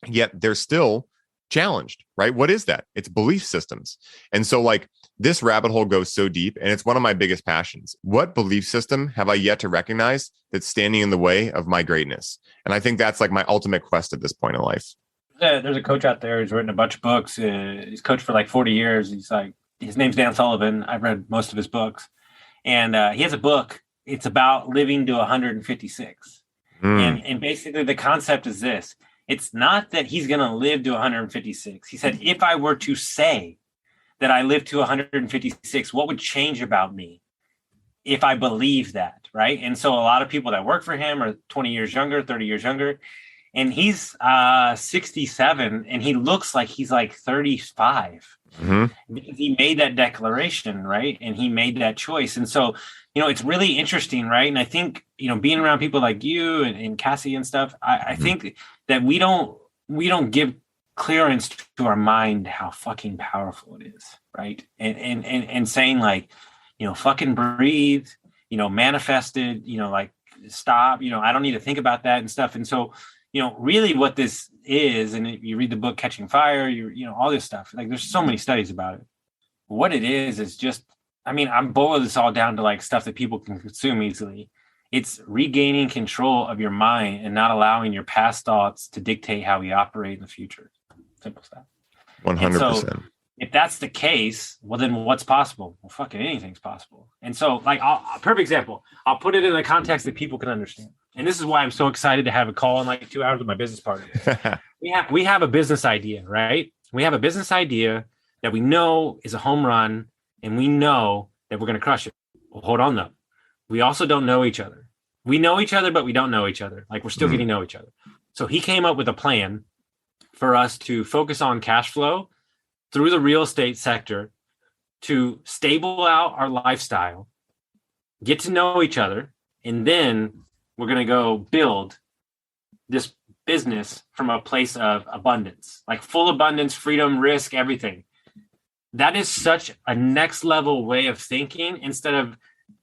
Yet they're still challenged, right? What is that? It's belief systems. And so like this rabbit hole goes so deep, and it's one of my biggest passions. What belief system have I yet to recognize that's standing in the way of my greatness? And I think that's like my ultimate quest at this point in life. There's a coach out there who's written a bunch of books. He's coached for like 40 years. His name's Dan Sullivan. I've read most of his books. And he has a book. It's about living to 156. And basically the concept is this. It's not that he's going to live to 156. He said, if I were to say that I live to 156, what would change about me if I believe that, right? And so a lot of people that work for him are 20 years younger, 30 years younger. And he's 67 and he looks like he's like 35. Because he made that declaration, right? And he made that choice. And so, it's really interesting, right? And I think, being around people like you and Cassie and stuff, I think that we don't give clearance to our mind how fucking powerful it is, right? And saying like, fucking breathe, manifest it, like stop, I don't need to think about that and stuff. And so, really what this is, and you read the book Catching Fire, all this stuff, like there's so many studies about it. What it is just, I'm boiling this all down to like stuff that people can consume easily. It's regaining control of your mind and not allowing your past thoughts to dictate how we operate in the future. Simple stuff. 100%. So, if that's the case, well, then what's possible? Well, fucking anything's possible. And so, like, perfect example, I'll put it in a context that people can understand. And this is why I'm so excited to have a call in like 2 hours with my business partner. we have a business idea, right? We have a business idea that we know is a home run, and we know that we're going to crush it. Well, hold on, though. We also don't know each other. We know each other, but we don't know each other. Like, we're still getting to know each other. So he came up with a plan for us to focus on cash flow through the real estate sector to stable out our lifestyle, get to know each other, and then we're going to go build this business from a place of abundance, like full abundance, freedom, risk, everything. That is such a next level way of thinking, instead of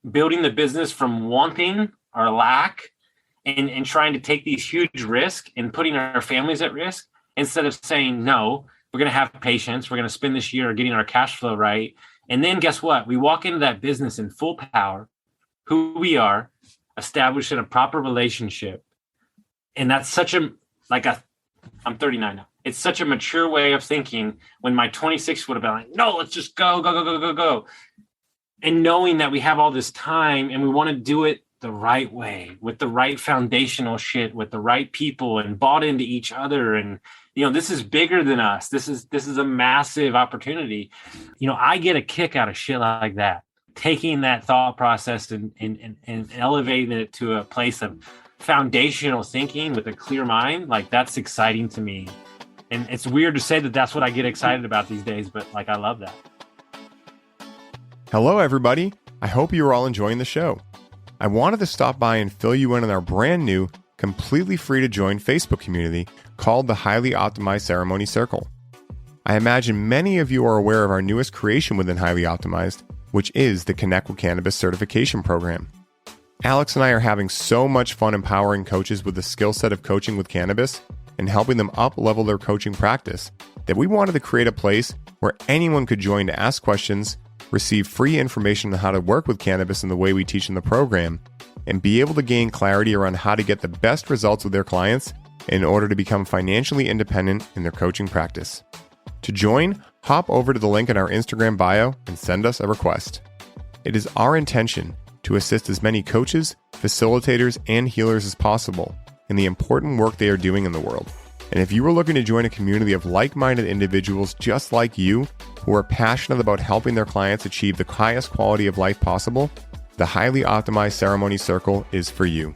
building the business from wanting or lack and trying to take these huge risks and putting our families at risk instead of saying, no, we're going to have patience. We're going to spend this year getting our cash flow right. And then guess what? We walk into that business in full power, who we are, establishing a proper relationship. And that's such I'm 39 now. It's such a mature way of thinking when my 26 would have been like, no, let's just go. And knowing that we have all this time and we want to do it the right way with the right foundational shit, with the right people and bought into each other. And, this is bigger than us. This is a massive opportunity. I get a kick out of shit like that, taking that thought process and elevating it to a place of foundational thinking with a clear mind. Like, that's exciting to me. And it's weird to say that that's what I get excited about these days, but I love that. Hello, everybody. I hope you are all enjoying the show. I wanted to stop by and fill you in on our brand new, completely free to join Facebook community called the Highly Optimized Ceremony Circle. I imagine many of you are aware of our newest creation within Highly Optimized, which is the Connect with Cannabis certification program. Alex and I are having so much fun empowering coaches with the skill set of coaching with cannabis and helping them up-level their coaching practice that we wanted to create a place where anyone could join to ask questions, receive free information on how to work with cannabis in the way we teach in the program, and be able to gain clarity around how to get the best results with their clients in order to become financially independent in their coaching practice. To join, hop over to the link in our Instagram bio and send us a request. It is our intention to assist as many coaches, facilitators, and healers as possible in the important work they are doing in the world. And if you are looking to join a community of like-minded individuals just like you who are passionate about helping their clients achieve the highest quality of life possible, the Highly Optimized Ceremony Circle is for you.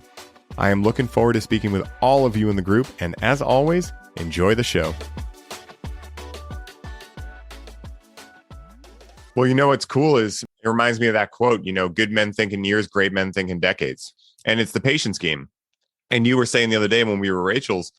I am looking forward to speaking with all of you in the group, and as always, enjoy the show. Well, what's cool is it reminds me of that quote, good men think in years, great men think in decades. And it's the patience game. And you were saying the other day when we were Rachel's,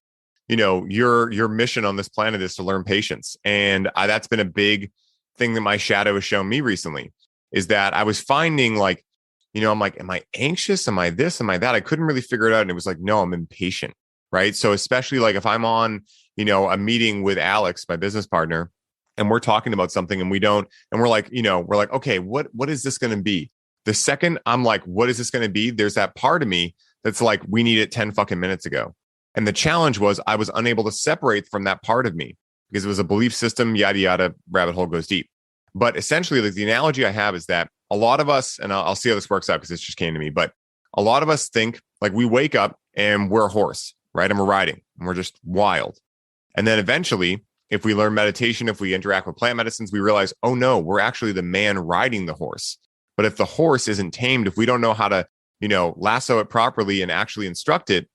your mission on this planet is to learn patience. And that's been a big thing that my shadow has shown me recently, is that I was finding I'm like, am I anxious? Am I this? Am I that? I couldn't really figure it out. And it was like, no, I'm impatient. Right. So especially if I'm on, a meeting with Alex, my business partner, and we're talking about something and we're like, okay, what is this going to be? The second I'm like, what is this going to be? There's that part of me that's like, we need it 10 fucking minutes ago. And the challenge was I was unable to separate from that part of me because it was a belief system, yada, yada, rabbit hole goes deep. But essentially, the analogy I have is that a lot of us, and I'll see how this works out because this just came to me, but a lot of us think we wake up and we're a horse, right? And we're riding and we're just wild. And then eventually, if we learn meditation, if we interact with plant medicines, we realize, oh no, we're actually the man riding the horse. But if the horse isn't tamed, if we don't know how to, lasso it properly and actually instruct it,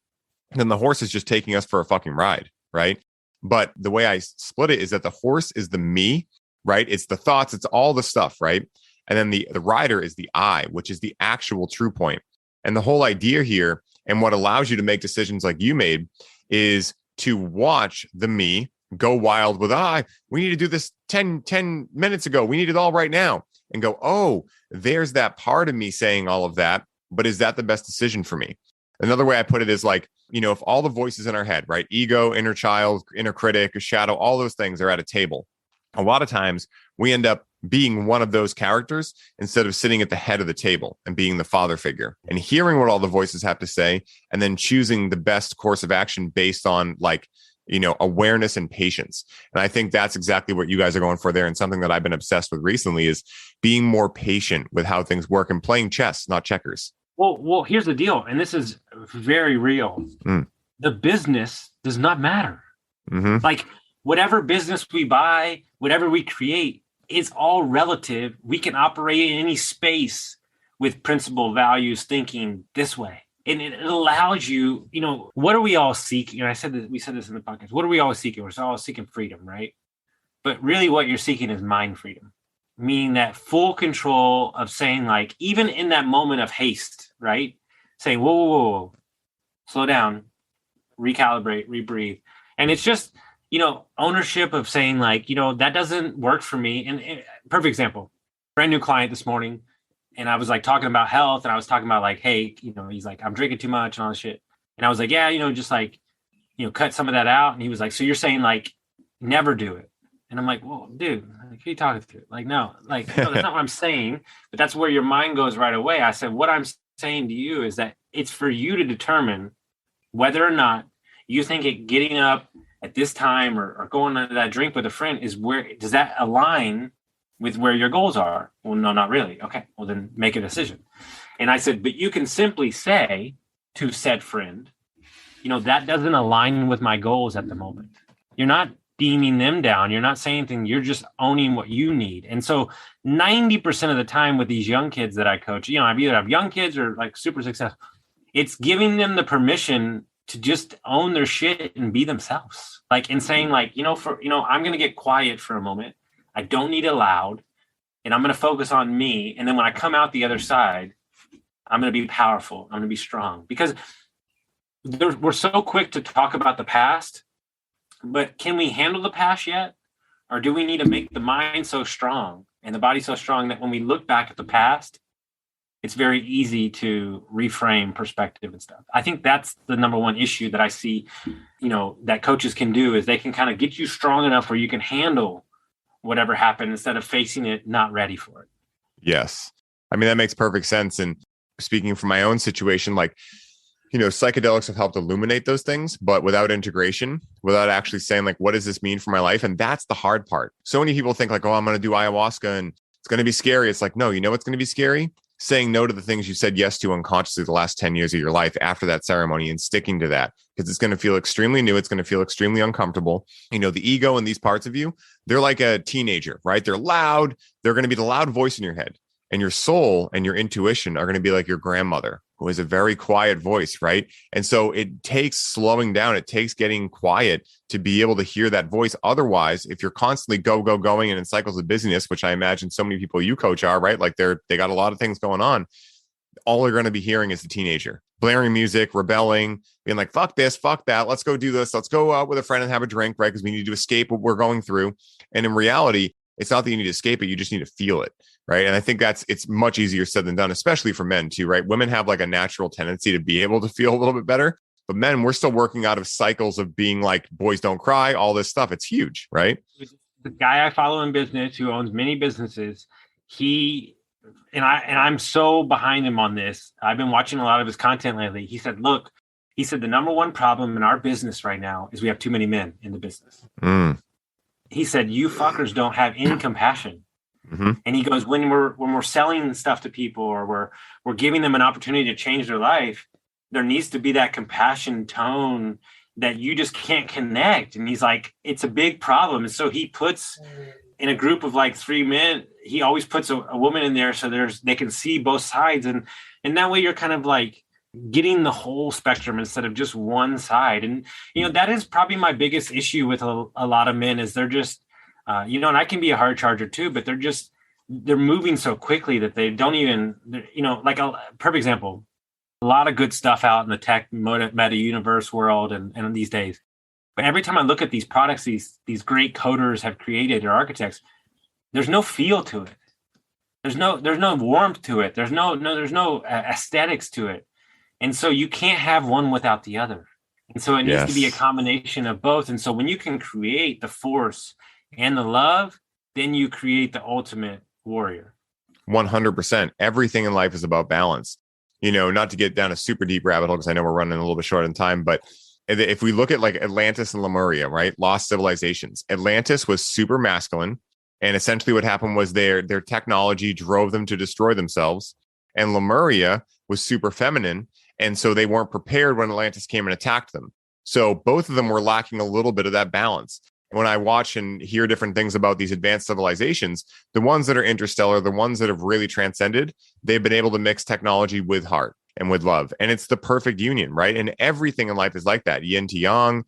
then the horse is just taking us for a fucking ride, right? But the way I split it is that the horse is the me, right? It's the thoughts, it's all the stuff, right? And then the rider is the I, which is the actual true point. And the whole idea here, and what allows you to make decisions like you made, is to watch the me go wild with, we need to do this 10 minutes ago. We need it all right now. And go, oh, there's that part of me saying all of that, but is that the best decision for me? Another way I put it is if all the voices in our head, right? Ego, inner child, inner critic, shadow, all those things are at a table. A lot of times we end up being one of those characters instead of sitting at the head of the table and being the father figure and hearing what all the voices have to say and then choosing the best course of action based on awareness and patience. And I think that's exactly what you guys are going for there. And something that I've been obsessed with recently is being more patient with how things work and playing chess, not checkers. Well, here's the deal. And this is very real. The business does not matter. Mm-hmm. Whatever business we buy, whatever we create, it's all relative. We can operate in any space with principle, values, thinking this way. And it allows you, what are we all seeking? And we said this in the podcast. What are we all seeking? We're all seeking freedom, right? But really what you're seeking is mind freedom, meaning that full control of saying even in that moment of haste, right? Saying, whoa, slow down, recalibrate, rebreathe. And it's just, ownership of saying that doesn't work for me. And perfect example, brand new client this morning. And I was talking about health and I was talking about hey, he's I'm drinking too much and all this shit. And I was like, yeah, just like, cut some of that out. And he was like, so you're saying like never do it? And I'm like, well, dude, like, who are you talking to? Like, no, that's not what I'm saying. But that's where your mind goes right away. I said, what I'm saying to you is that it's for you to determine whether or not you think getting up at this time or going on that drink with a friend does that align with where your goals are? Well, no, not really. Okay, well then make a decision. And I said, but you can simply say to said friend, that doesn't align with my goals at the moment. You're not deeming them down. You're not saying anything. You're just owning what you need. And so 90% of the time with these young kids that I coach, I either have young kids or like super successful. It's giving them the permission to just own their shit and be themselves. Like, and saying like, I'm going to get quiet for a moment. I don't need it loud, and I'm going to focus on me. And then when I come out the other side, I'm going to be powerful. I'm going to be strong, because we're so quick to talk about the past, but can we handle the past yet? Or do we need to make the mind so strong and the body so strong that when we look back at the past, it's very easy to reframe perspective and stuff. I think that's the number one issue that I see, that coaches can do, is they can kind of get you strong enough where you can handle whatever happened instead of facing it not ready for it. Yes. I mean, that makes perfect sense. And speaking from my own situation, like, psychedelics have helped illuminate those things, but without integration, without actually saying like, what does this mean for my life? And that's the hard part. So many people think like, oh, I'm going to do ayahuasca and it's going to be scary. It's like, no, what's going to be scary? Saying no to the things you said yes to unconsciously the last 10 years of your life after that ceremony, and sticking to that, because it's going to feel extremely new. It's going to feel extremely uncomfortable. The ego and these parts of you, they're like a teenager, right? They're loud. They're going to be the loud voice in your head, and your soul and your intuition are going to be like your grandmother, who has a very quiet voice, right? And so it takes slowing down. It takes getting quiet to be able to hear that voice. Otherwise, if you're constantly going and in cycles of busyness, which I imagine so many people you coach are, right? Like they got a lot of things going on. All they're going to be hearing is the teenager blaring music, rebelling, being like, fuck this, fuck that. Let's go do this. Let's go out with a friend and have a drink, right? Because we need to escape what we're going through. And in reality, it's not that you need to escape it. You just need to feel it. Right. And I think it's much easier said than done, especially for men too, right? Women have like a natural tendency to be able to feel a little bit better, but men, we're still working out of cycles of being like, boys don't cry, all this stuff. It's huge. Right. The guy I follow in business who owns many businesses, I'm so behind him on this. I've been watching a lot of his content lately. He said, the number one problem in our business right now is we have too many men in the business. He said, you fuckers don't have any compassion. Mm-hmm. And he goes, when we're selling stuff to people, or we're giving them an opportunity to change their life, there needs to be that compassion tone that you just can't connect. And he's like, it's a big problem. And so he puts in a group of like 3 men, he always puts a woman in there so they can see both sides. And that way you're kind of like getting the whole spectrum instead of just one side. And, that is probably my biggest issue with a lot of men, is they're just, and I can be a hard charger too, but they're moving so quickly that they don't even, like a perfect example, a lot of good stuff out in the tech meta universe world and these days. But every time I look at these products, these great coders have created, or architects, there's no feel to it. There's no warmth to it. There's no aesthetics to it. And so you can't have one without the other. And so it needs to be a combination of both. And so when you can create the force and the love, then you create the ultimate warrior. 100%. Everything in life is about balance. Not to get down a super deep rabbit hole, because I know we're running a little bit short on time, but if we look at like Atlantis and Lemuria, right? Lost civilizations. Atlantis was super masculine. And essentially what happened was their technology drove them to destroy themselves. And Lemuria was super feminine. And so they weren't prepared when Atlantis came and attacked them. So both of them were lacking a little bit of that balance. When I watch and hear different things about these advanced civilizations, the ones that are interstellar, the ones that have really transcended, they've been able to mix technology with heart and with love. And it's the perfect union, right? And everything in life is like that. Yin to yang,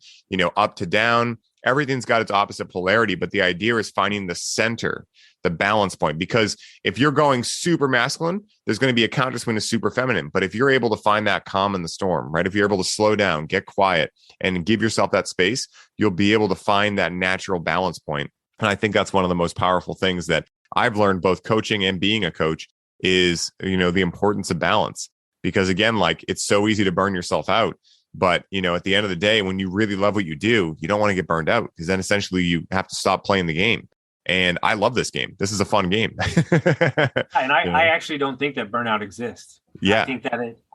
up to down. Everything's got its opposite polarity, but the idea is finding the center, the balance point. Because if you're going super masculine, there's going to be a counter swing to super feminine. But if you're able to find that calm in the storm, right? If you're able to slow down, get quiet, and give yourself that space, you'll be able to find that natural balance point. And I think that's one of the most powerful things that I've learned, both coaching and being a coach, is, the importance of balance. Because again, like, it's so easy to burn yourself out. But, at the end of the day, when you really love what you do, you don't want to get burned out, because then essentially you have to stop playing the game. And I love this game. This is a fun game. And I actually don't think that burnout exists. Yeah.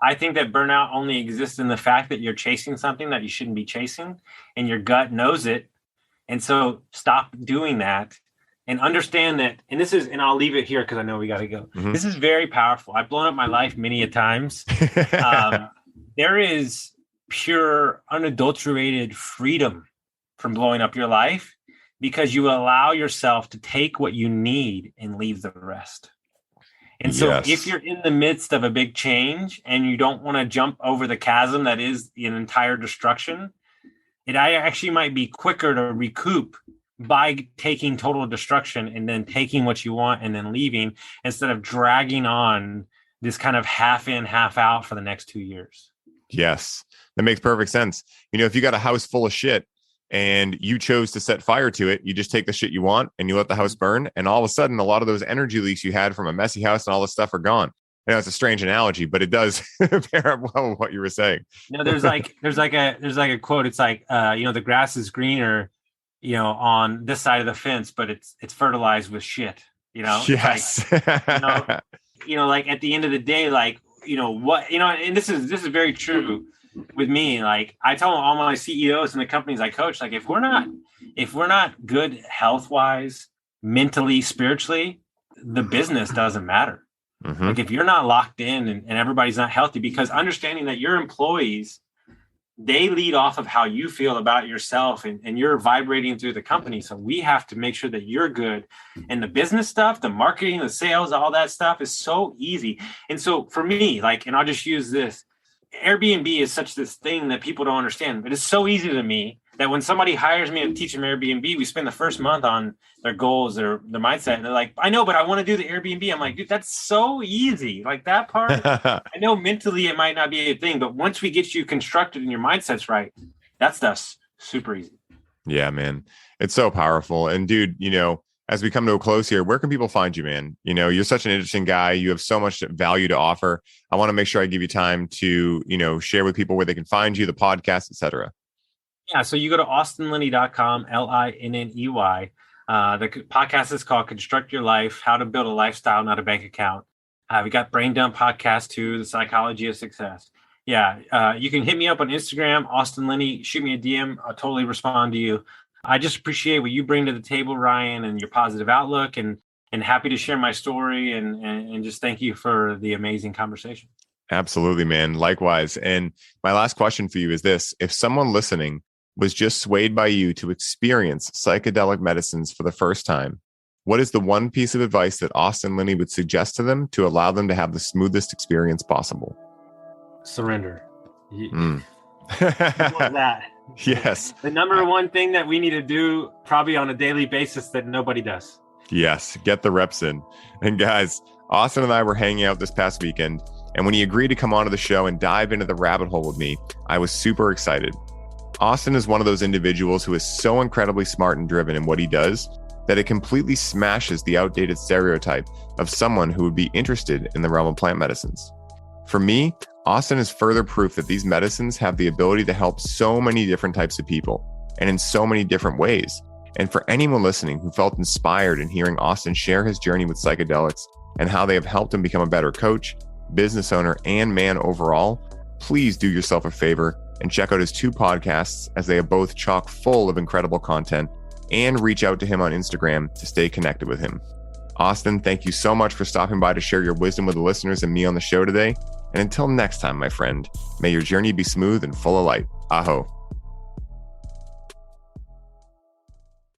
I think that burnout only exists in the fact that you're chasing something that you shouldn't be chasing, and your gut knows it. And so stop doing that and understand that. And I'll leave it here because I know we got to go. Mm-hmm. This is very powerful. I've blown up my life many a times. There is pure, unadulterated freedom from blowing up your life, because you allow yourself to take what you need and leave the rest. And so if you're in the midst of a big change and you don't want to jump over the chasm that is an entire destruction, it actually might be quicker to recoup by taking total destruction and then taking what you want and then leaving, instead of dragging on this kind of half in, half out for the next 2 years. Yes, that makes perfect sense. If you got a house full of shit and you chose to set fire to it, you just take the shit you want and you let the house burn. And all of a sudden, a lot of those energy leaks you had from a messy house and all this stuff are gone. I know it's a strange analogy, but it does pair up well with what you were saying. There's like a quote. It's like, the grass is greener, on this side of the fence, but it's fertilized with shit, Yes. Like, like at the end of the day, like, and this is very true with me. Like, I tell all my CEOs and the companies I coach, like, if we're not good health wise, mentally, spiritually, the business doesn't matter. Mm-hmm. Like, if you're not locked in and everybody's not healthy, because understanding that your employees, they lead off of how you feel about yourself, and you're vibrating through the company. So we have to make sure that you're good. And the business stuff, the marketing, the sales, all that stuff is so easy. And so for me, like, and I'll just use this, Airbnb is such this thing that people don't understand, but it's so easy to me that when somebody hires me to teach them Airbnb, we spend the first month on their goals, their mindset. And they're like, I know, but I want to do the Airbnb. I'm like, dude, that's so easy. Like, that part, I know mentally it might not be a thing, but once we get you constructed and your mindset's right, that stuff's super easy. Yeah, man. It's so powerful. And dude, as we come to a close here, where can people find you, man? You're such an interesting guy. You have so much value to offer. I want to make sure I give you time to, share with people where they can find you, the podcast, etc. Yeah. So you go to austinlinney.com, Linney. The podcast is called Construct Your Life, How to Build a Lifestyle, Not a Bank Account. We got Brain Dump Podcast too, The Psychology of Success. Yeah. You can hit me up on Instagram, Austin Linney, shoot me a DM. I'll totally respond to you. I just appreciate what you bring to the table, Ryan, and your positive outlook, and happy to share my story, and just thank you for the amazing conversation. Absolutely, man. Likewise. And my last question for you is this: if someone listening was just swayed by you to experience psychedelic medicines for the first time, what is the one piece of advice that Austin Linney would suggest to them to allow them to have the smoothest experience possible? Surrender. That. Yes. The number one thing that we need to do probably on a daily basis that nobody does. Yes. Get the reps in. And guys, Austin and I were hanging out this past weekend, and when he agreed to come onto the show and dive into the rabbit hole with me, I was super excited. Austin is one of those individuals who is so incredibly smart and driven in what he does that it completely smashes the outdated stereotype of someone who would be interested in the realm of plant medicines. For me, Austin is further proof that these medicines have the ability to help so many different types of people and in so many different ways. And for anyone listening who felt inspired in hearing Austin share his journey with psychedelics and how they have helped him become a better coach, business owner, and man overall, please do yourself a favor and check out his 2 podcasts, as they are both chock full of incredible content, and reach out to him on Instagram to stay connected with him. Austin, thank you so much for stopping by to share your wisdom with the listeners and me on the show today. And until next time, my friend, may your journey be smooth and full of light. Aho.